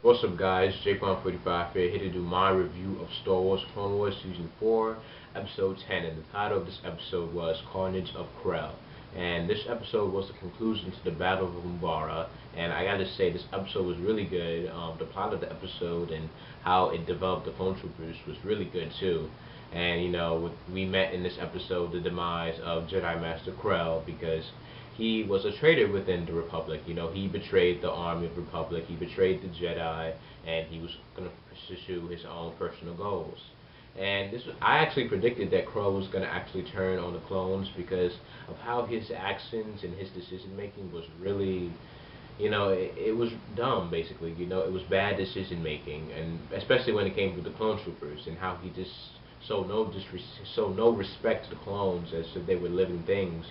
What's up, guys? Jpon45 here to do my review of Star Wars Clone Wars Season 4, Episode 10, and the title of this episode was Carnage of Krell. And this episode was the conclusion to the Battle of Umbara, and I gotta say, this episode was really good. The plot of the episode and how it developed the clone troopers was really good too. And we met in this episode the demise of Jedi Master Krell because he was a traitor within the Republic. He betrayed the army of the Republic, he betrayed the Jedi, and he was going to pursue his own personal goals. And I actually predicted that Krell was going to actually turn on the clones because of how his actions and his decision making was really, it was dumb basically. It was bad decision making, and especially when it came to the clone troopers and how he just so no respect to the clones as if they were living things.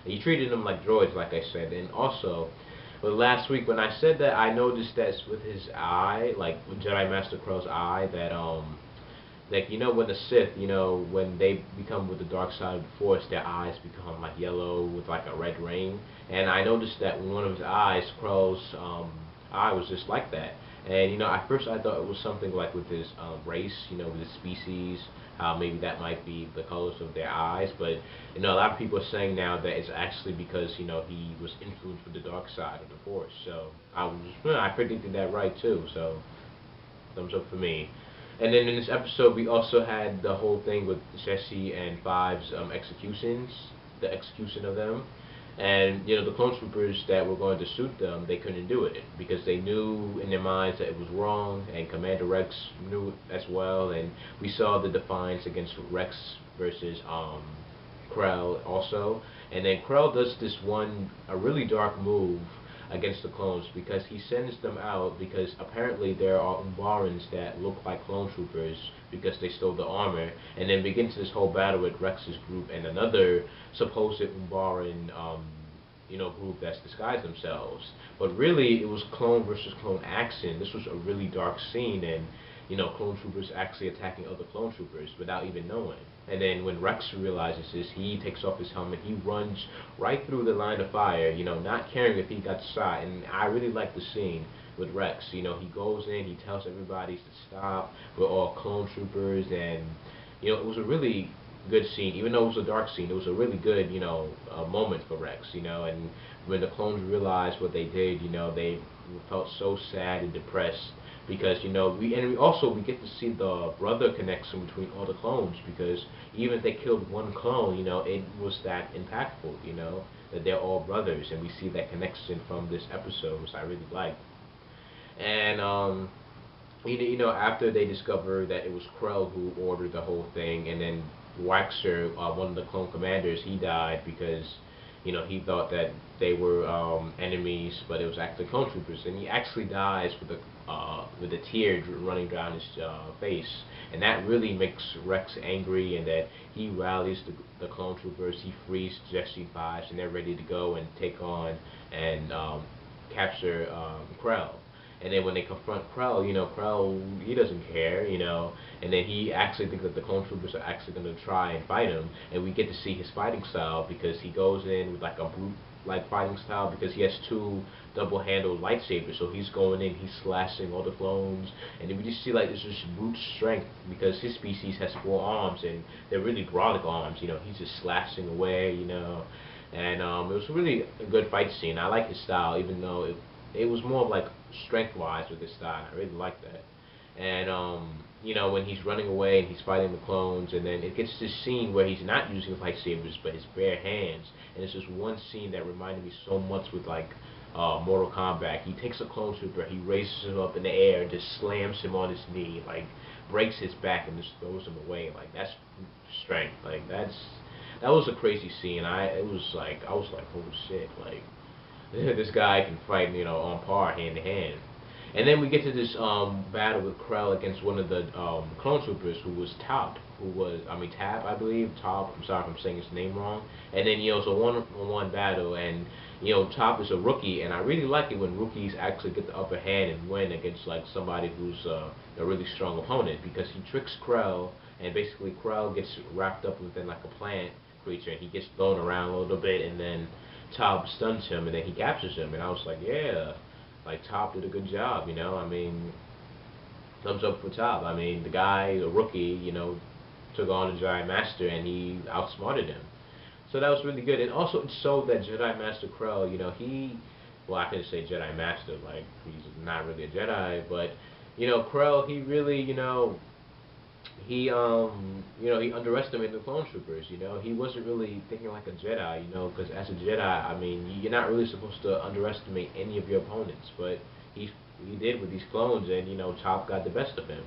He treated them like droids, like I said. And also, but last week when I said that, I noticed that with his eye, like with Jedi Master Krell's eye, that like when the Sith, when they become with the dark side of the Force, their eyes become like yellow with like a red ring. And I noticed that when one of his eyes, Krell's eye, was just like that. And at first I thought it was something like with his race, with his species, how maybe that might be the colors of their eyes. But a lot of people are saying now that it's actually because he was influenced with the dark side of the Force. So I predicted that right too. So thumbs up for me. And then in this episode, we also had the whole thing with Jesse and Five's executions, the execution of them. And the clone troopers that were going to shoot them, they couldn't do it because they knew in their minds that it was wrong, and Commander Rex knew it as well. And we saw the defiance against Rex versus Krell also. And then Krell does a really dark move against the clones because he sends them out because apparently there are Umbarans that look like clone troopers because they stole the armor, and then begins this whole battle with Rex's group and another supposed Umbaran group that's disguised themselves. But really it was clone versus clone action. This was a really dark scene, and clone troopers actually attacking other clone troopers without even knowing. And then when Rex realizes this, he takes off his helmet, he runs right through the line of fire, not caring if he got shot. And I really like the scene with Rex. He goes in, he tells everybody to stop, we're all clone troopers, and it was a really good scene. Even though it was a dark scene, it was a really good, moment for Rex, and when the clones realized what they did, they felt so sad and depressed because we get to see the brother connection between all the clones, because even if they killed one clone, it was that impactful, that they're all brothers, and we see that connection from this episode, which I really liked. And after they discover that it was Krell who ordered the whole thing, and then Waxer, one of the clone commanders, he died because he thought that they were enemies, but it was actually clone troopers, and he actually dies with a tear running down his face, and that really makes Rex angry, and that he rallies the clone troopers, he frees Jesse Fives, and they're ready to go and take on and capture Krell. And then when they confront Krell, Krell, he doesn't care, and then he actually thinks that the clone troopers are actually going to try and fight him, and we get to see his fighting style because he goes in with like a brute-like fighting style because he has two double-handled lightsabers, so he's going in, he's slashing all the clones, and then we just see like this just brute strength because his species has 4 arms, and they're really brolic arms, he's just slashing away, and it was really a good fight scene. I like his style, even though it was more of like strength-wise with his style. I really like that. And when he's running away and he's fighting the clones, and then it gets this scene where he's not using lightsabers but his bare hands, and it's just one scene that reminded me so much with like Mortal Kombat. He takes a clone trooper, he raises him up in the air and just slams him on his knee, like breaks his back and just throws him away. Like that's strength. Like that was a crazy scene. I was like, holy shit, like this guy can fight, on par, hand to hand. And then we get to this battle with Krell against one of the clone troopers, who was Top, Tab, I believe. Top, I'm sorry if I'm saying his name wrong. And then, it's a one-on-one battle, and, Top is a rookie, and I really like it when rookies actually get the upper hand and win against, like, somebody who's a really strong opponent, because he tricks Krell, and basically Krell gets wrapped up within, like, a plant creature, and he gets thrown around a little bit, and then Top stuns him, and then he captures him, and I was like, yeah, like Top did a good job. I mean, thumbs up for Top. I mean, the guy, a rookie, took on the Jedi Master and he outsmarted him. So that was really good. And also it showed that Jedi Master Krell, well, I couldn't say Jedi Master, like, he's not really a Jedi, but, Krell, he really, he underestimated the clone troopers, he wasn't really thinking like a Jedi, because as a Jedi, I mean, you're not really supposed to underestimate any of your opponents, but he, he did with these clones, and, Top got the best of him.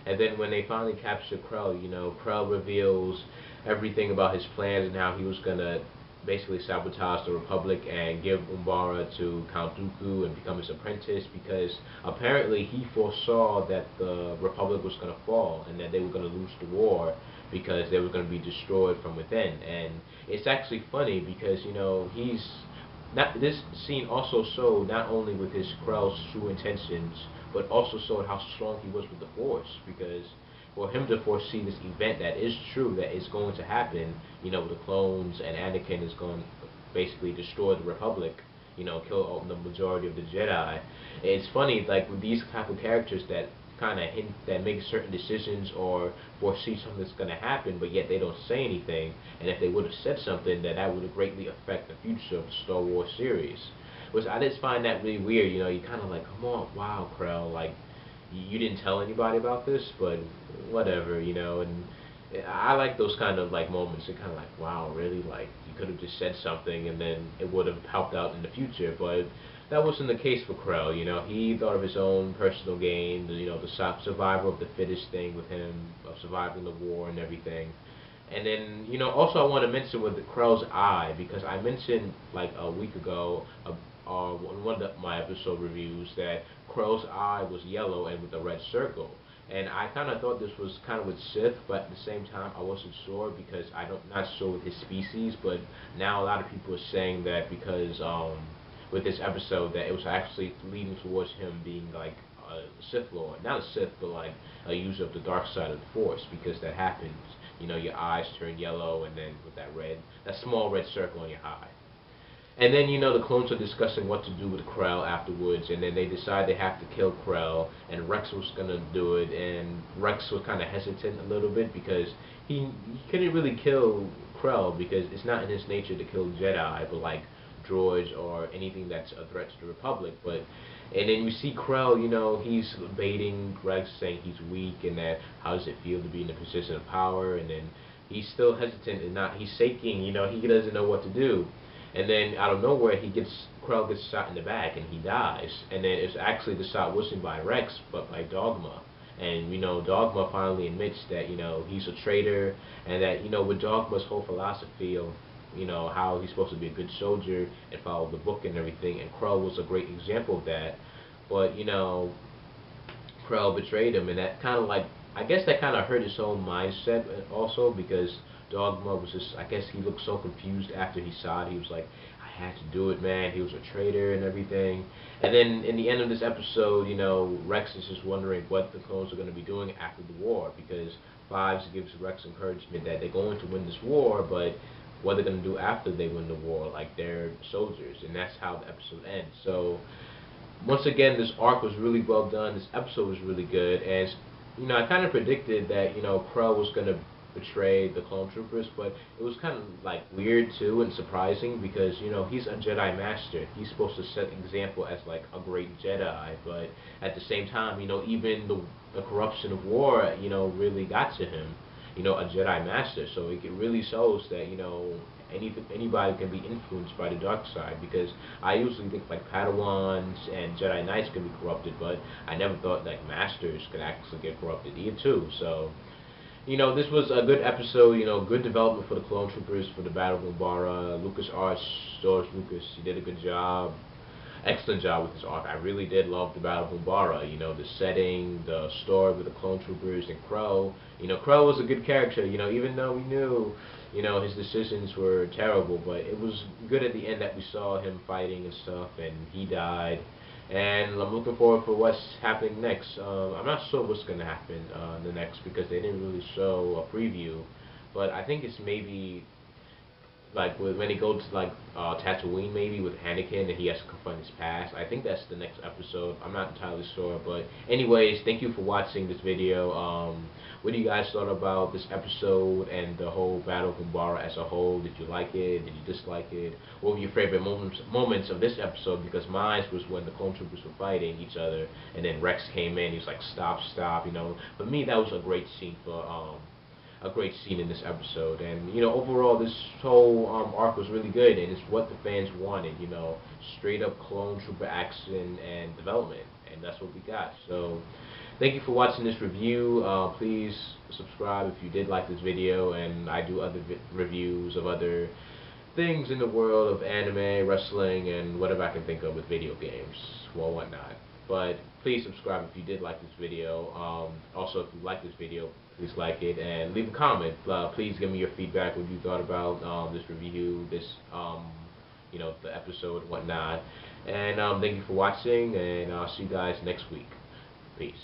And then when they finally capture Krell, Krell reveals everything about his plans and how he was gonna basically sabotage the Republic and give Umbara to Count Dooku and become his apprentice, because apparently he foresaw that the Republic was gonna fall and that they were gonna lose the war because they were gonna be destroyed from within. And it's actually funny because he's not, this scene also showed not only with his Krell's true intentions, but also showed how strong he was with the Force. Because for him to foresee this event that is true, that is going to happen, with the clones and Anakin is going to basically destroy the Republic, kill all, the majority of the Jedi. It's funny, like with these type of characters that kind of hint, that make certain decisions or foresee something that's going to happen, but yet they don't say anything. And if they would have said something, then that would have greatly affect the future of the Star Wars series. Which I just find that really weird. You kind of like, come on, wow, Krell, like you didn't tell anybody about this, but whatever, And I like those kind of like moments. They're kind of like, wow, really? Like you could have just said something, and then it would have helped out in the future. But that wasn't the case for Krell. He thought of his own personal gain. The survival of the fittest thing with him, of surviving the war and everything. And then, also I want to mention with the Krell's eye, because I mentioned like a week ago, in one of my episode reviews, that Krell's eye was yellow and with a red circle. And I kind of thought this was kind of with Sith, but at the same time I wasn't sure because not sure with his species. But now a lot of people are saying that because with this episode that it was actually leading towards him being like a Sith Lord, not a Sith, but like a user of the dark side of the Force, because that happens. Your eyes turn yellow, and then with that small red circle on your eye. And then, the clones are discussing what to do with Krell afterwards, and then they decide they have to kill Krell, and Rex was going to do it, and Rex was kind of hesitant a little bit because he couldn't really kill Krell because it's not in his nature to kill Jedi, but like droids or anything that's a threat to the Republic. And then you see Krell, he's baiting Rex, saying he's weak, and that how does it feel to be in a position of power, and then he's still hesitant and he's shaking, he doesn't know what to do. And then out of nowhere, Krell gets shot in the back and he dies. And then it's actually the shot wasn't by Rex, but by Dogma. And Dogma finally admits that he's a traitor, and that with Dogma's whole philosophy of how he's supposed to be a good soldier and follow the book and everything. And Krell was a great example of that. But Krell betrayed him, and that kind of like, I guess that kind of hurt his own mindset also, because Dogma was just, I guess he looked so confused after he saw it. He was like, I had to do it, man. He was a traitor and everything. And then in the end of this episode, Rex is just wondering what the clones are going to be doing after the war, because Fives gives Rex encouragement that they're going to win this war, but what they're going to do after they win the war, like they're soldiers, and that's how the episode ends. So once again, this arc was really well done. This episode was really good, and I kind of predicted that Krell was going to betray the clone troopers, but it was kind of like weird too and surprising because he's a Jedi Master. He's supposed to set example as like a great Jedi, but at the same time, even the corruption of war, really got to him. A Jedi Master. So it really shows that anybody can be influenced by the dark side, because I usually think like Padawans and Jedi Knights can be corrupted, but I never thought that Masters could actually get corrupted either too. So this was a good episode, good development for the clone troopers for the Battle of Umbara. George Lucas, he did a good job. Excellent job with this arc. I really did love the Battle of Umbara. The setting, the story with the clone troopers and Krell. Krell was a good character, even though we knew, his decisions were terrible, but it was good at the end that we saw him fighting and stuff, and he died. And I'm looking forward for what's happening next. I'm not sure what's going to happen the next, because they didn't really show a preview, but I think it's maybe like when he goes to like Tatooine maybe with Anakin and he has to confront his past. I think that's the next episode. I'm not entirely sure, but anyways, thank you for watching this video. What do you guys thought about this episode and the whole Battle of Umbara as a whole? Did you like it? Did you dislike it? What were your favorite moments of this episode? Because mine was when the clone troopers were fighting each other, and then Rex came in. He was like, "Stop, stop!" You know. For me, that was a great scene for a great scene in this episode. And you know, overall, this whole arc was really good, and it's what the fans wanted. You know, straight up clone trooper action and development, and that's what we got. So, thank you for watching this review. Please subscribe if you did like this video, and I do other reviews of other things in the world of anime, wrestling, and whatever I can think of with video games, well, whatnot. But please subscribe if you did like this video. Also, if you like this video, please like it and leave a comment. Please give me your feedback, what you thought about this review, this you know, the episode, whatnot. And thank you for watching, and I'll see you guys next week. Peace.